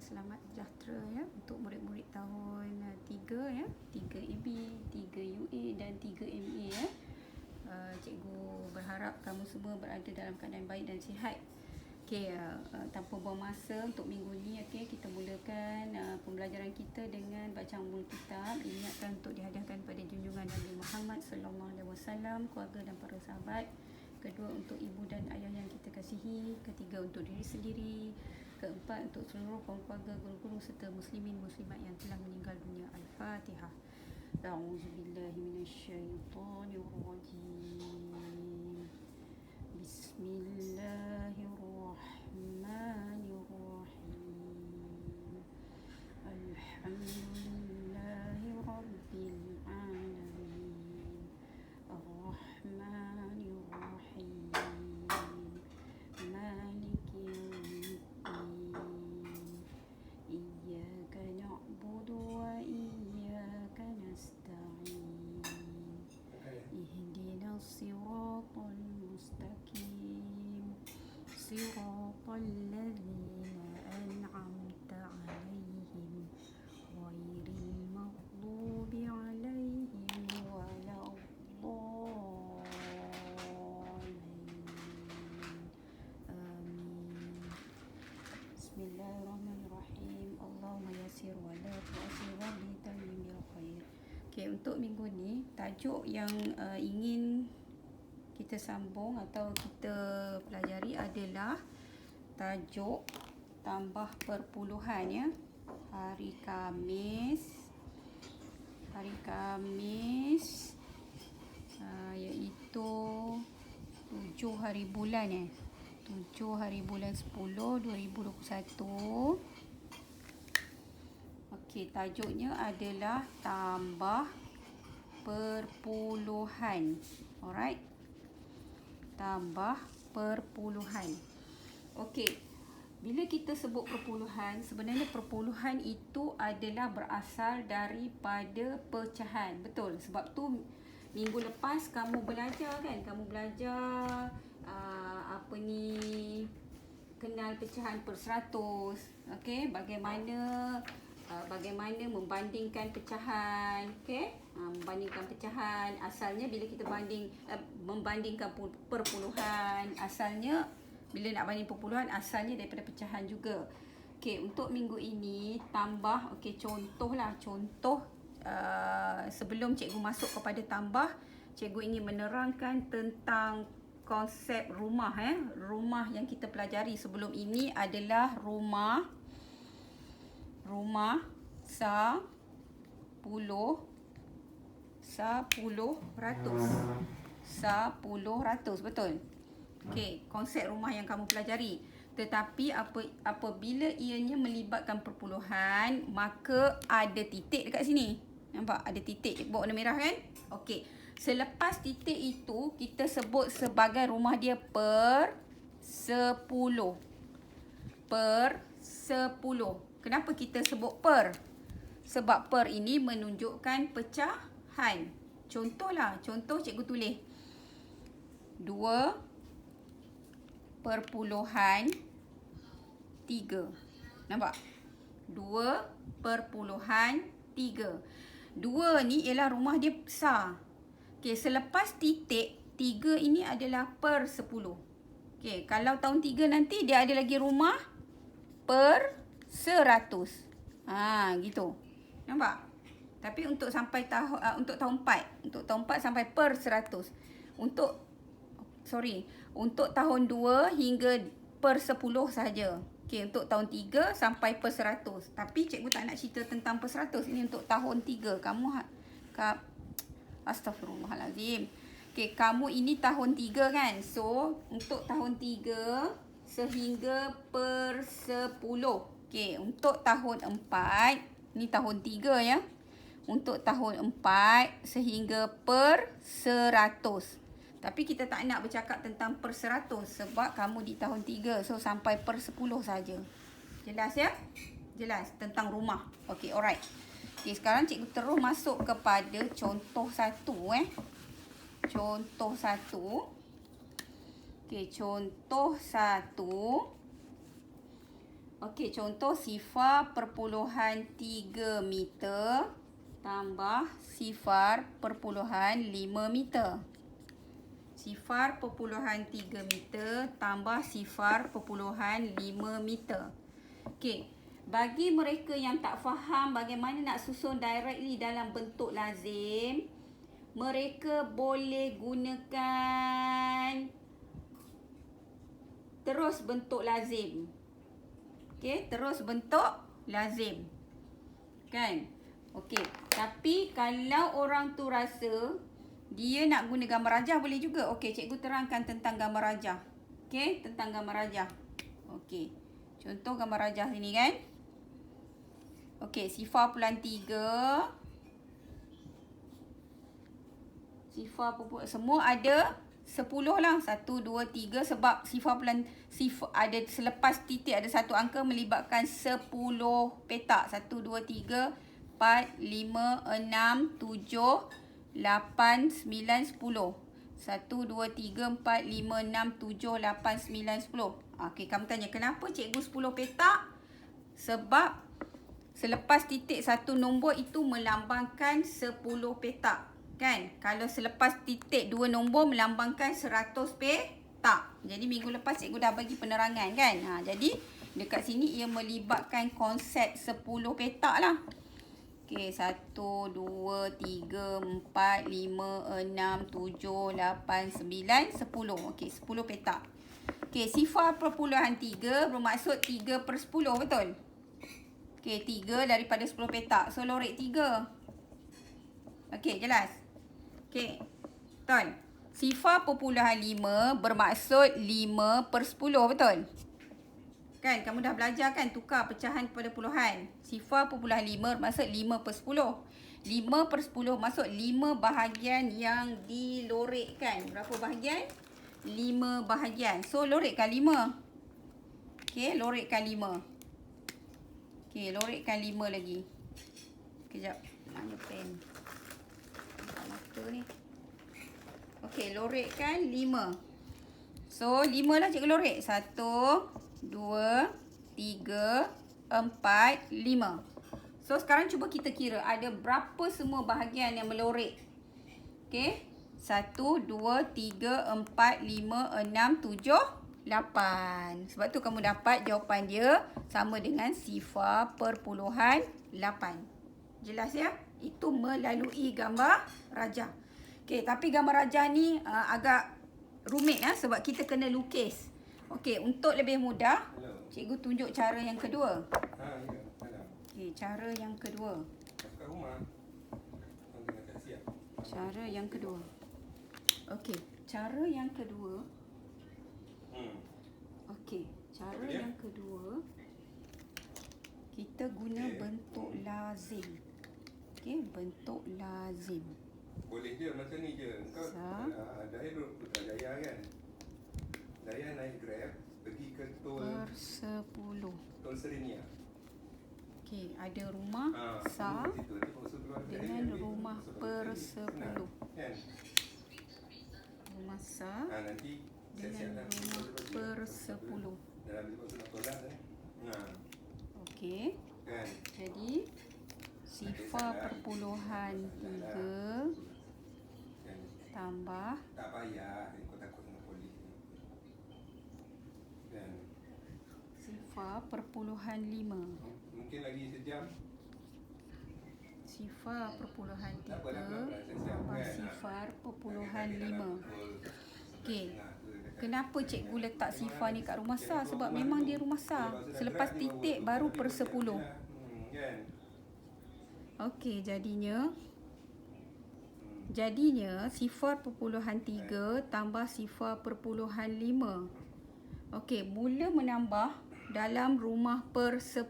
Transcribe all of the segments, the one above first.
selamat sejahtera ya untuk murid-murid tahun 3 ya, 3 EB, 3 UA dan 3 MA ya. Cikgu berharap kamu semua berada dalam keadaan baik dan sihat. Okey, tanpa buang masa untuk minggu ni, okey, kita mulakan pembelajaran kita dengan bacaan umul kitab. Ingatkan untuk dihadiahkan pada junjungan Nabi Muhammad sallallahu alaihi wasallam, keluarga dan para sahabat. Kedua, untuk ibu dan ayah yang kita kasihi. Ketiga, untuk diri sendiri. Keempat, untuk seluruh kaum keluarga, guru-guru serta muslimin muslimat yang telah meninggal dunia. Al-Fatihah. A'udzubillahi minasyaitonirrajim. Bismillahirrahmanirrahim. Alhamdulillahi rabbil alamin. Ar-Rahmanir-Rahim. Maliki yaumiddin. Iyyaka na'budu wa iyyaka nasta'in. Ihdinas siratal mustaqim. Siratal ladzina an'amta 'alaihim ghairil maghdubi 'alaihim waladdallin. Amin. Bismillahirrahmanirrahim. Allahumma yassir wa la tu'assir wa bitamim bil khair. Okey, untuk minggu ni tajuk yang ingin kita sambung atau kita pelajari adalah tajuk tambah perpuluhan ya. Hari Khamis iaitu 7 hari bulan 7 hari bulan 10 2021. Okey, tajuknya adalah tambah perpuluhan. Alright. Tambah perpuluhan. Okey. Bila kita sebut perpuluhan, sebenarnya perpuluhan itu adalah berasal daripada pecahan. Betul. Sebab tu minggu lepas kamu belajar kan? Kamu belajar kenal pecahan per 100. Okey, bagaimana membandingkan pecahan, okey? Membandingkan pecahan. Asalnya bila kita membandingkan perpuluhan, asalnya bila nak banding perpuluhan asalnya daripada pecahan juga. Okey, untuk minggu ini tambah, okey, contoh sebelum cikgu masuk kepada tambah, cikgu ingin menerangkan tentang konsep rumah Rumah yang kita pelajari sebelum ini adalah rumah 10 ratus, betul? Okey, konsep rumah yang kamu pelajari. Tetapi apabila ianya melibatkan perpuluhan, maka ada titik dekat sini. Nampak? Ada titik buat warna merah kan? Okey. Selepas titik itu, kita sebut sebagai rumah dia per 10. Per 10. Kenapa kita sebut per? Sebab per ini menunjukkan pecahan. Contoh cikgu tulis 2.3. Nampak? 2.3. 2 ni ialah rumah dia besar. Okey, selepas titik 3 ini adalah per 10. Okey, kalau tahun 3 nanti dia ada lagi rumah per 100. Gitu. Nampak? Tapi untuk sampai untuk tahun 4 sampai per 100. Untuk tahun 2 hingga per 10 sahaja. Okey, untuk tahun 3 sampai per 100. Tapi cikgu tak nak cerita tentang per 100. Ini untuk tahun 3. Astaghfirullahalazim. Okey, kamu ini tahun 3 kan? So, untuk tahun 3 sehingga per 10. Okey, untuk tahun 4, ni tahun 3 ya. Untuk tahun 4 sehingga per 100. Tapi kita tak nak bercakap tentang per 100 sebab kamu di tahun 3. So, sampai per 10 saja. Jelas ya? Jelas tentang rumah. Okey, alright. Okey, sekarang cikgu terus masuk kepada contoh 1. Contoh 1. Okey, contoh 1. Okey, contoh sifar perpuluhan 3 meter tambah sifar perpuluhan 5 meter. Sifar perpuluhan 3 meter tambah sifar perpuluhan 5 meter. Okey, bagi mereka yang tak faham bagaimana nak susun directly dalam bentuk lazim, mereka boleh gunakan terus bentuk lazim. Okey, terus bentuk lazim. Kan? Okey, tapi kalau orang tu rasa dia nak guna gambar rajah boleh juga. Okey, cikgu terangkan tentang gambar rajah. Okey, tentang gambar rajah. Okey. Contoh gambar rajah sini kan. Okey, sifar perpuluhan 3. Sifar perpuluhan semua ada 10 lah. 1, 2, 3 sebab sifar ada selepas titik ada satu angka melibatkan 10 petak. 1, 2, 3, 4, 5, 6, 7, 8, 9, 10. 1, 2, 3, 4, 5, 6, 7, 8, 9, 10. Okey, kamu tanya kenapa cikgu 10 petak? Sebab selepas titik satu nombor itu melambangkan 10 petak. Kan? Kalau selepas titik 2 nombor melambangkan 100 petak. Jadi minggu lepas cikgu dah bagi penerangan kan. Jadi dekat sini ia melibatkan konsep 10 petak lah. Okey, 1, 2, 3, 4, 5, 6, 7, 8, 9, 10. Okey, 10 petak. Okey, sifar perpuluhan 3 bermaksud 3 per 10, betul? Okey, 3 daripada 10 petak. So, lorek 3. Okey, jelas? Okey, betul. Sifar perpuluhan 5 bermaksud 5 per 10, betul? Kan, kamu dah belajar kan tukar pecahan kepada puluhan. Sifar perpuluhan 5 bermaksud 5 per 10. 5 per 10 maksud 5 bahagian yang dilorekkan. Berapa bahagian? 5 bahagian. So, lorekkan 5. Okey, lorekkan 5. Okey, lorekkan 5 lagi. Kejap. Mana pen? Mata ni. Okey, lorekkan 5. So, 5 lah cikgu lorek. 1, 2, 3, 4, 5. So, sekarang cuba kita kira ada berapa semua bahagian yang melorek. Okey. 1, 2, 3, 4, 5, 6, 7, 8. Sebab tu kamu dapat jawapan dia sama dengan sifar perpuluhan 8. Jelas ya? Itu melalui gambar rajah. Okey, tapi gambar rajah ni agak rumit sebab kita kena lukis. Okey, untuk lebih mudah, cikgu tunjuk cara yang kedua. Okey, cara yang kedua. Cara yang kedua. Okey, cara yang kedua. Okey, cara yang kedua. Kita guna bentuk lazim. Okey, bentuk lazim. Boleh je macam ni je. Kau Dahil Putrajaya kan. Daya naik Grab pergi ke tol per 10. Tol Serenia. Okey, ada rumah Sa dengan rumah per 10. Kan? Rumah Sa Nanti dengan rumah per 10. dalam masuk nak tolak kan. Okey. Kan? Jadi sifar perpuluhan 3 tambah tak payah kau takut dengan polis. Kan? sifar perpuluhan 5. Mungkin lagi sejam. Sifar perpuluhan 3 Tak apa, tambah sifar perpuluhan 5. Okey. Kenapa cikgu letak sifar ni kat rumah Sa? Sebab memang dia rumah Sa. Selepas titik baru per 10. Kan? Okey, jadinya sifar perpuluhan 3 tambah sifar perpuluhan 5. Okey, mula menambah dalam rumah per 10.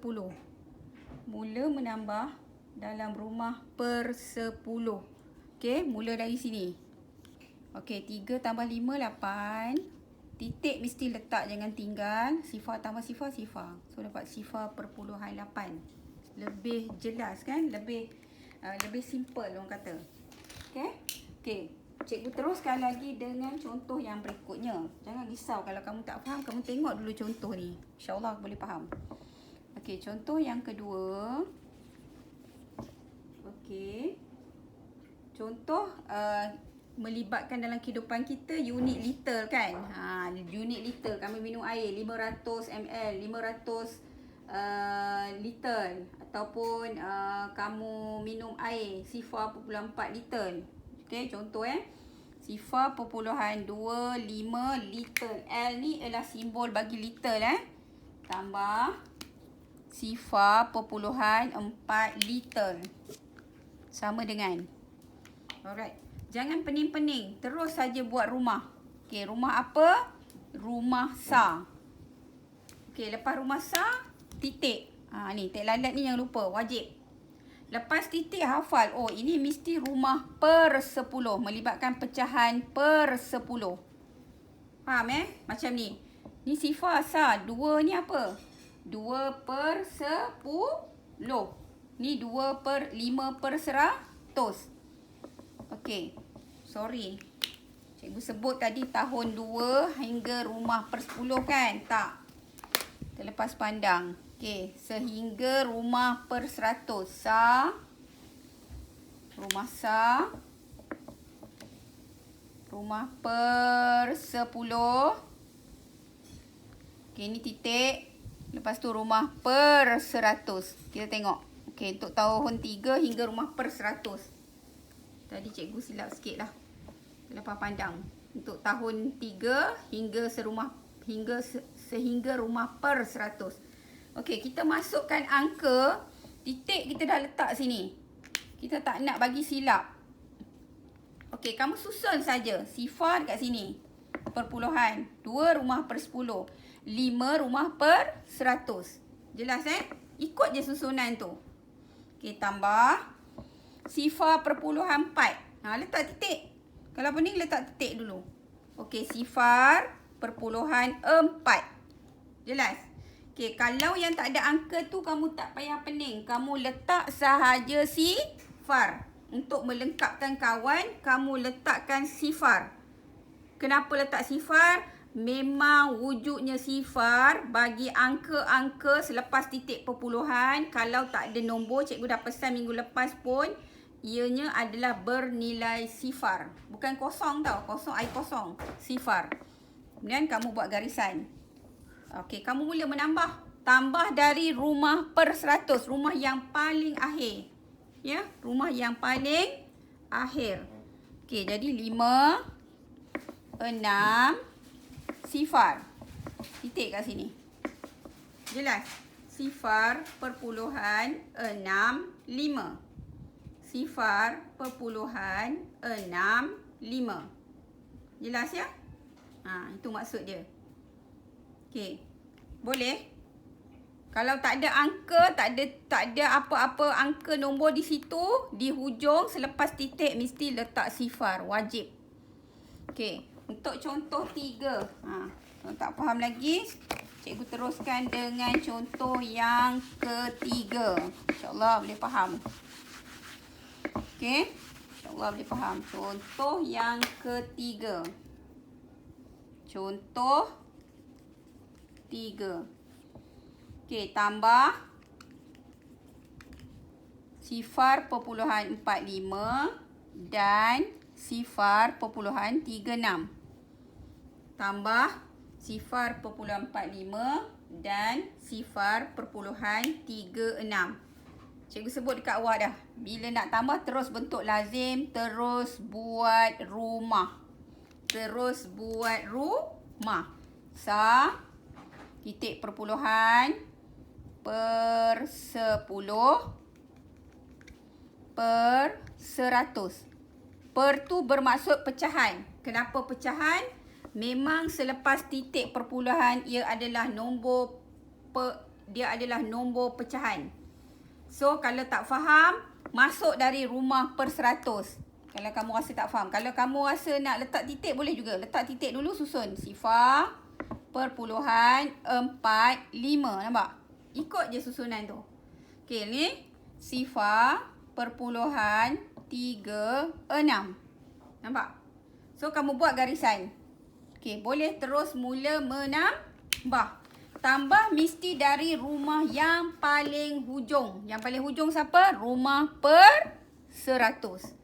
Mula menambah dalam rumah per 10. Okey, mula dari sini. Okey, 3 tambah 5, 8. Titik mesti letak, jangan tinggal. Sifar tambah sifar, sifar. So, dapat sifar perpuluhan 8. Lebih jelas kan? Lebih simple orang kata. Okey? Okey. Cikgu teruskan lagi dengan contoh yang berikutnya. Jangan risau kalau kamu tak faham, kamu tengok dulu contoh ni. InsyaAllah boleh faham. Okey, contoh yang kedua. Okey. Contoh melibatkan dalam kehidupan kita unit liter kan. Unit liter, kami minum air 500 ml, 500 liter, ataupun kamu minum air 0.4 liter. Okey, contoh .25 liter. L ni ialah simbol bagi liter tambah 0.4 liter. Sama dengan. Alright. Jangan pening-pening. Terus saja buat rumah. Okey, rumah apa? Rumah sar. Okey, lepas rumah sar, titik. Ni, titik lalat ni jangan lupa. Wajib. Lepas titik hafal. Oh, ini mesti rumah per 10. Melibatkan pecahan per 10. Faham Macam ni. Ni sifar sar. 2 ni apa? 2 per 10. Ni 2 per 5 per 100. Okey. Sorry. Cikgu sebut tadi tahun 2 hingga rumah per 10 kan? Tak. Terlepas pandang. Okey. Sehingga rumah per 100. Sar. Rumah sar. Rumah per 10. Okey, ni titik. Lepas tu rumah per 100. Kita tengok. Okey, untuk tahun 3 hingga rumah per 100. Tadi cikgu silap sikit lah. Lepas pandang. Untuk tahun 3 hingga sehingga rumah per 100. Okey, kita masukkan angka. Titik kita dah letak sini. Kita tak nak bagi silap. Okey, kamu susun saja. Sifar dekat sini. Perpuluhan. 2 rumah per 10. 5 rumah per 100. Jelas Ikut je susunan tu. Okey, tambah. Sifar perpuluhan 4. Letak titik. Kalau pening letak titik dulu. Okey, sifar perpuluhan 4. Jelas? Okey, kalau yang tak ada angka tu kamu tak payah pening. Kamu letak sahaja sifar. Untuk melengkapkan kawan, kamu letakkan sifar. Kenapa letak sifar? Memang wujudnya sifar bagi angka-angka selepas titik perpuluhan. Kalau tak ada nombor, cikgu dah pesan minggu lepas pun, ianya adalah bernilai sifar. Bukan kosong tau. Kosong, air kosong. Sifar. Kemudian kamu buat garisan. Okey, kamu mula menambah. Tambah dari rumah per 100. Rumah yang paling akhir. Ya, rumah yang paling akhir. Okey, jadi 5, 6, sifar. Titik kat sini. Jelas? Sifar perpuluhan 6, 5. Sifar perpuluhan 6, 5. Jelas ya? Itu maksud dia. Okey. Boleh? Kalau tak ada angka, tak ada apa-apa angka nombor di situ, di hujung selepas titik mesti letak sifar. Wajib. Okey. Untuk contoh 3. Kalau tak faham lagi, cikgu teruskan dengan contoh yang ketiga. InsyaAllah boleh faham. Okey. InsyaAllah boleh faham. Contoh yang ketiga. Contoh 3. Okey, tambah sifar perpuluhan 45 dan sifar perpuluhan 36. Tambah sifar perpuluhan 45 dan sifar perpuluhan 36. Cikgu sebut dekat awal dah. Bila nak tambah terus bentuk lazim, terus buat rumah. Terus buat rumah. Sa titik perpuluhan per 10 per 100. Per tu bermaksud pecahan. Kenapa pecahan? Memang selepas titik perpuluhan ia adalah nombor pecahan. So kalau tak faham, masuk dari rumah per 100. Kalau kamu rasa tak faham. Kalau kamu rasa nak letak titik, boleh juga. Letak titik dulu, susun. Sifar perpuluhan 45. Nampak? Ikut je susunan tu. Okey, ni sifar perpuluhan 36. Nampak? So, kamu buat garisan. Okey, boleh terus mula menambah. tambah mesti dari rumah yang paling hujung. Yang paling hujung siapa? Rumah per 100.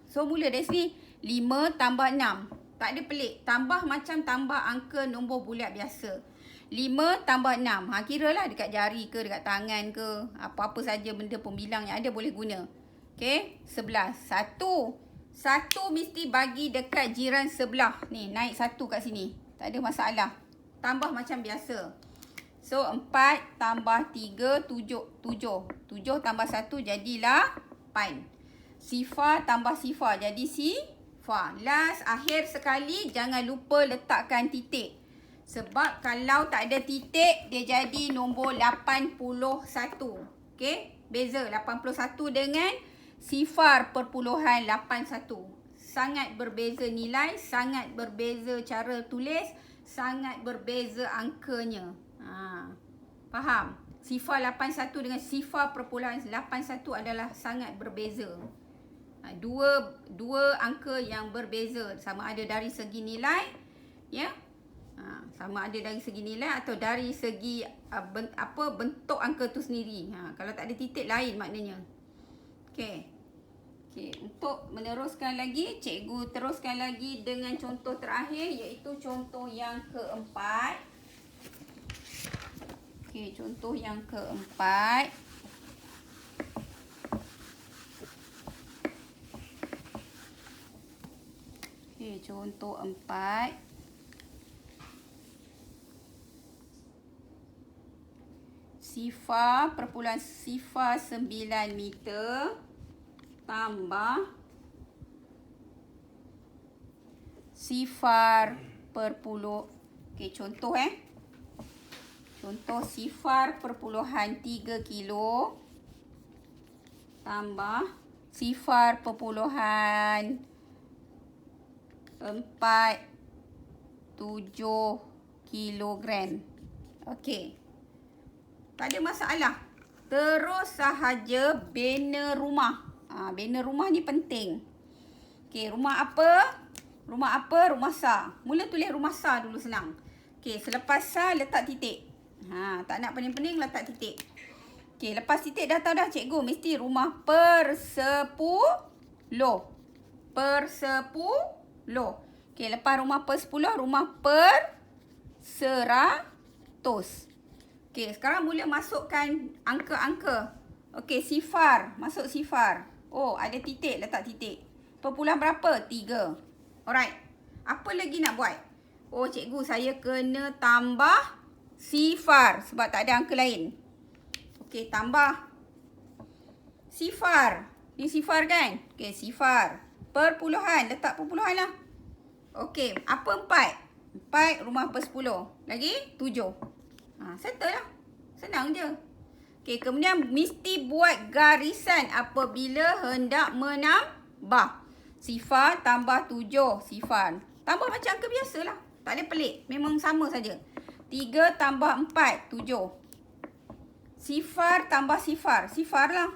So mula dari sini 5 tambah 6. Tak ada pelik. Tambah macam tambah angka nombor bulat biasa. 5 tambah 6. Kiralah dekat jari ke, dekat tangan ke. Apa-apa saja benda pembilang yang ada boleh guna. Okey, 11. 1 mesti bagi dekat jiran sebelah. Ni, naik 1 kat sini. Tak ada masalah. Tambah macam biasa. So, 4 tambah 3, 7. 7 tambah 1 jadilah 8. Sifar tambah sifar jadi sifar. Last, akhir sekali jangan lupa letakkan titik. Sebab kalau tak ada titik, dia jadi nombor 81. Okey, beza 81 dengan sifar perpuluhan 81. Sangat berbeza nilai, sangat berbeza cara tulis, sangat berbeza angkanya. Faham? Sifar 81 dengan sifar perpuluhan 81 adalah sangat berbeza. Dua angka yang berbeza, sama ada dari segi nilai, ya. Sama ada dari segi nilai atau dari segi bentuk angka tu sendiri. Kalau tak ada titik lain maknanya. Okey. Untuk meneruskan lagi, cikgu teruskan lagi dengan contoh terakhir, iaitu contoh yang keempat. Okey, contoh yang keempat. Okey, contoh 4. Sifar perpuluhan sifar 9 meter tambah sifar perpuluh. Okey, contoh Contoh sifar perpuluhan 3 kilo tambah sifar perpuluhan 47 kilogram. Okey. Tak ada masalah. Terus sahaja banner rumah. Banner rumah ni penting. Okey, rumah apa? Rumah apa? Rumah Sa. Mula tulis rumah Sa dulu senang. Okey, selepas Sa letak titik. Tak nak pening-pening letak titik. Okey, lepas titik dah tahu dah cikgu mesti rumah per 10. Per 10. Okey, lepas rumah per 10, rumah per 100. Okey, sekarang mula masukkan angka-angka. Okey, sifar. Masuk sifar. Oh, ada titik. Letak titik. Perpuluhan berapa? 3. Alright. Apa lagi nak buat? Oh, cikgu, saya kena tambah sifar. Sebab tak ada angka lain. Okey, tambah sifar. Ni sifar kan? Okey, sifar. Perpuluhan. Letak perpuluhan lah. Okey, apa 4? 4 rumah per 10. Lagi 7. Settle lah. Senang je. Okey, kemudian mesti buat garisan apabila hendak menambah. Sifar tambah 7 sifar. Tambah macam angka biasa lah. Tak ada pelik. Memang sama saja. 3 tambah 4, 7. Sifar tambah sifar. Sifar lah.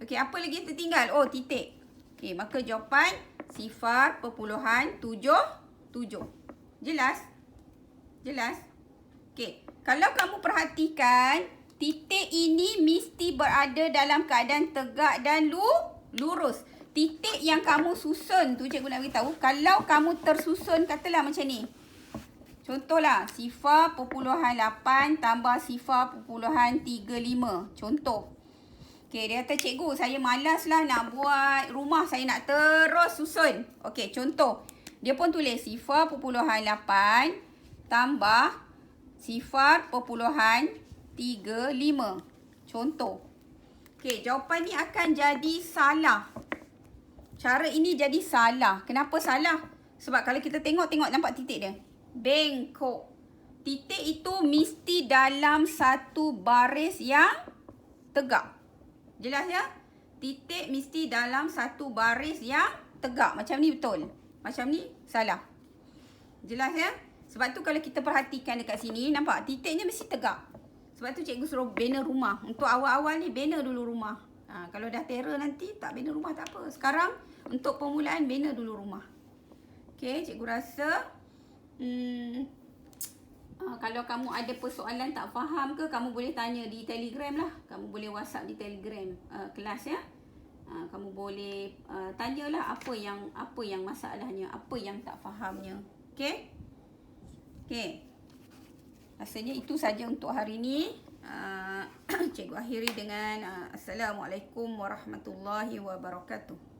Okey, apa lagi tertinggal? Oh, titik. Okey, maka jawapan sifar perpuluhan 7. Jelas? Jelas? Okey, kalau kamu perhatikan, titik ini mesti berada dalam keadaan tegak dan lurus. Titik yang kamu susun tu cikgu nak beritahu, kalau kamu tersusun katalah macam ni. Contohlah, sifar perpuluhan 8 tambah sifar perpuluhan 35. Contoh. Okey, dia kata, cikgu, saya malas lah nak buat rumah. Saya nak terus susun. Okey, contoh. Dia pun tulis sifar perpuluhan 8 tambah sifar perpuluhan 35. Contoh. Okey, jawapan ni akan jadi salah. Cara ini jadi salah. Kenapa salah? Sebab kalau kita tengok nampak titik dia. Bengkok. Titik itu mesti dalam satu baris yang tegak. Jelas ya? Titik mesti dalam satu baris yang tegak. Macam ni betul. Macam ni salah. Jelas ya? Sebab tu kalau kita perhatikan dekat sini, nampak titiknya mesti tegak. Sebab tu cikgu suruh banner rumah. Untuk awal-awal ni banner dulu rumah. Kalau dah terror nanti tak banner rumah tak apa. Sekarang untuk permulaan banner dulu rumah. Okey, cikgu rasa Kalau kamu ada persoalan tak faham ke, kamu boleh tanya di Telegram lah. Kamu boleh WhatsApp di Telegram kelas ya. Kamu boleh tanyalah apa yang masalahnya, apa yang tak fahamnya. Okey? Okey. Rasanya itu saja untuk hari ini. Cikgu akhiri dengan Assalamualaikum warahmatullahi wabarakatuh.